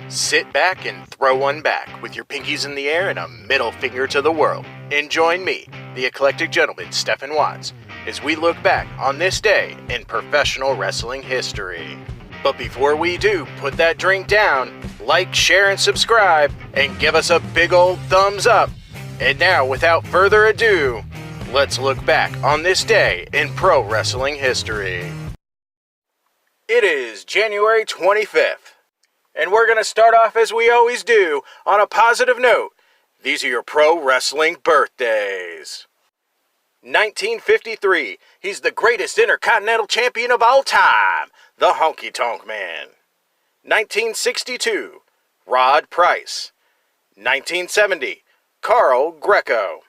Sit back and throw one back with your pinkies in the air and a middle finger to the world. And join me, the eclectic gentleman Stephen Watts, as we look back on this day in professional wrestling history. But before we do, put that drink down, like, share, and subscribe, and give us a big old thumbs up. And now, without further ado, let's look back on this day in pro wrestling history. It is January 25th. And we're going to start off as we always do, on a positive note. These are your pro wrestling birthdays. 1953, he's the greatest intercontinental champion of all time, the Honky Tonk Man. 1962, Rod Price. 1970, Carl Greco.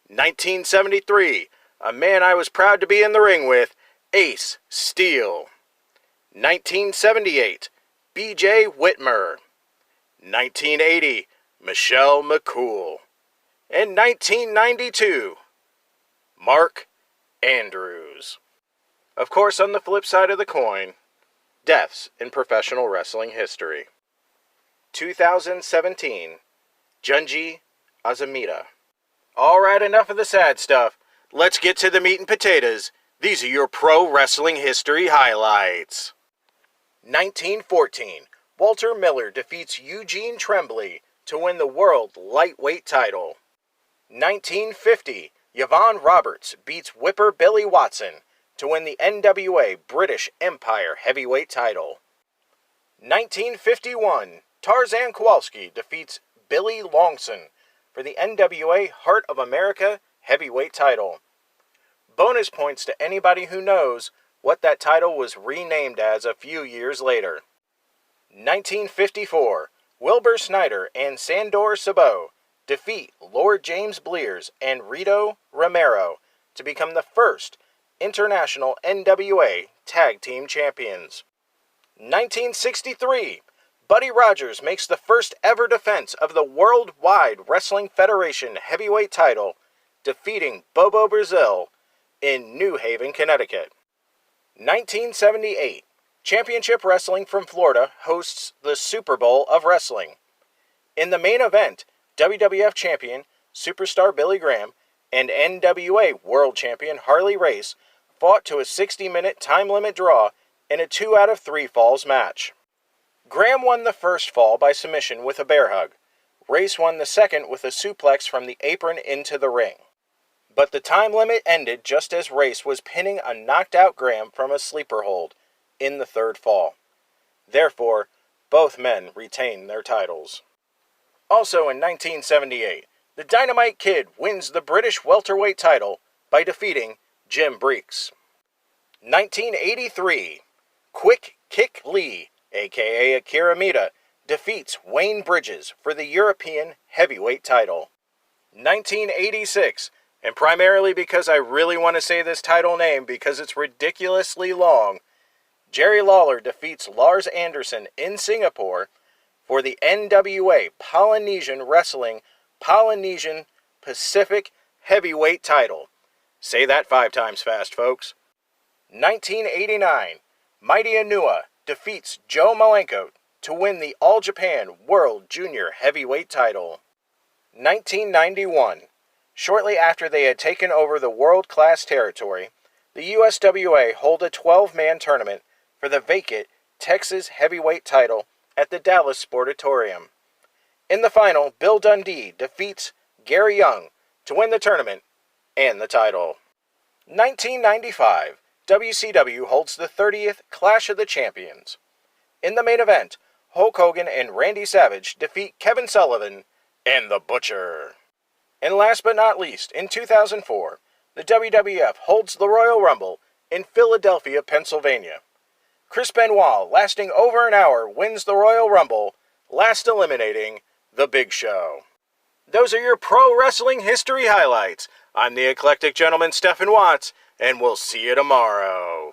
1973, a man I was proud to be in the ring with, Ace Steel. 1978, B.J. Whitmer. 1980, Michelle McCool. And 1992, Mark Andrews. Of course, on the flip side of the coin, deaths in professional wrestling history. 2017, Junji Azumida. Alright, enough of the sad stuff. Let's get to the meat and potatoes. These are your pro wrestling history highlights. 1914, Walter Miller defeats Eugene Tremblay to win the World Lightweight title. 1950, Yvonne Roberts beats Whipper Billy Watson to win the NWA British Empire Heavyweight title. 1951, Tarzan Kowalski defeats Billy Longson for the NWA Heart of America Heavyweight title. Bonus points to anybody who knows what that title was renamed as a few years later. 1954, Wilbur Snyder and Sandor Sabot defeat Lord James Blears and Rito Romero to become the first international NWA Tag Team Champions. 1963, Buddy Rogers makes the first ever defense of the Worldwide Wrestling Federation Heavyweight title, defeating Bobo Brazil in New Haven, Connecticut. 1978, Championship Wrestling from Florida hosts the Super Bowl of Wrestling. In the main event, WWF Champion Superstar Billy Graham and NWA World Champion Harley Race fought to a 60-minute time limit draw in a 2 out of 3 falls match. Graham won the first fall by submission with a bear hug. Race won the second with a suplex from the apron into the ring. But the time limit ended just as Race was pinning a knocked-out Graham from a sleeper hold in the third fall. Therefore, both men retained their titles. Also in 1978, the Dynamite Kid wins the British welterweight title by defeating Jim Breeks. 1983, Quick Kick Lee, aka Akira Mita, defeats Wayne Bridges for the European heavyweight title. 1986, and primarily because I really want to say this title name because it's ridiculously long, Jerry Lawler defeats Lars Anderson in Singapore for the NWA Polynesian Wrestling Polynesian Pacific Heavyweight title. Say that 5 times fast, folks. 1989, Mighty Anua defeats Joe Malenko to win the All Japan World Junior Heavyweight title. 1991, shortly after they had taken over the world-class territory, the USWA hold a 12-man tournament for the vacant Texas heavyweight title at the Dallas Sportatorium. In the final, Bill Dundee defeats Gary Young to win the tournament and the title. 1995, WCW holds the 30th Clash of the Champions. In the main event, Hulk Hogan and Randy Savage defeat Kevin Sullivan and The Butcher. And last but not least, in 2004, the WWF holds the Royal Rumble in Philadelphia, Pennsylvania. Chris Benoit, lasting over an hour, wins the Royal Rumble, last eliminating The Big Show. Those are your pro wrestling history highlights. I'm the eclectic gentleman Stephen Watts, and we'll see you tomorrow.